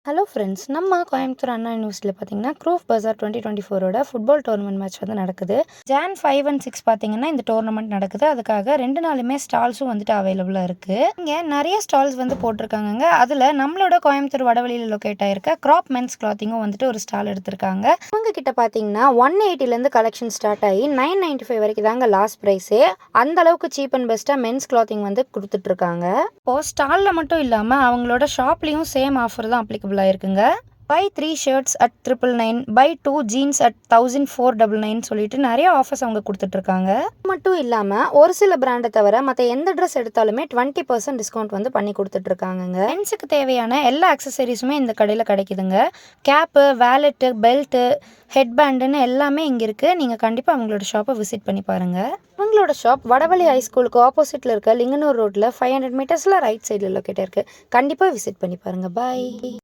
Hello friends, நம்ம கோயம்புத்தூர் அண்ணா யூனிவர்சிட்டியில் பார்த்தீங்கன்னா க்ரூஃப் பஜார் 2024 ஃபுட்பால் டோர்னமெண்ட் மேட்ச் வந்து நடக்குது. Jan 5 and 6 பார்த்தீங்கன்னா இந்த டோர்னமெண்ட் நடக்குது. அதுக்காக 2 நாளுமே ஸ்டால்ஸும் வந்துட்டு அவைலபிளாக இருக்குது. இங்கே நிறைய ஸ்டால்ஸ் வந்து போட்டிருக்காங்க. அதில் நம்மளோட கோயம்புத்தூர் வடவழியில் லொக்கேட் ஆகிருக்க கிராப் மென்ஸ் கிளாத்திங்கும் வந்துட்டு ஒரு ஸ்டால் எடுத்திருக்காங்க. அவங்க கிட்ட பார்த்தீங்கன்னா 180லேருந்து கலெக்ஷன் ஸ்டார்ட் ஆகி 995 வரைக்கும் தாங்க லாஸ்ட் ப்ரைஸே. அந்த அளவுக்கு சீப் அண்ட் பெஸ்ட்டாக மென்ஸ் கிளாத்திங் வந்து கொடுத்துட்ருக்காங்க. இப்போது ஸ்டாலில் மட்டும் இல்லாமல் அவங்களோட ஷாப்லேயும் சேம் ஆஃபர் தான் அப்ளிகபிள் இருக்குங்க. buy 3 shirts at 999, buy 2 jeans at 1499 சொல்லிட்டு நிறைய ஆஃபர்ஸ் அவங்க கொடுத்துட்ருக்காங்க. மட்டும் இல்லாமல் ஒரு சில பிராண்டை தவிர மற்ற எந்த ட்ரெஸ் எடுத்தாலுமே 20% டிஸ்கவுண்ட் வந்து பண்ணி கொடுத்துட்ருக்காங்க. மென்ஸுக்கு தேவையான எல்லா அக்சசரிஸுமே இந்த கடையில் கிடைக்குதுங்க. கேப்பு, வேலெட்டு, பெல்ட்டு, ஹெட்பேண்டுன்னு எல்லாமே இங்கே இருக்குது. நீங்கள் கண்டிப்பாக அவங்களோட ஷாப்பை விசிட் பண்ணி பாருங்கள். அவங்களோட ஷாப் வடவழி ஹைஸ்கூலுக்கு ஆப்போசிட்டில் இருக்க லிங்கனூர் ரோட்டில் 500 மீட்டர்ஸில் ரைட் சைடில் லொக்கேட் இருக்குது. கண்டிப்பாக விசிட் பண்ணி பாருங்கள். பாய்.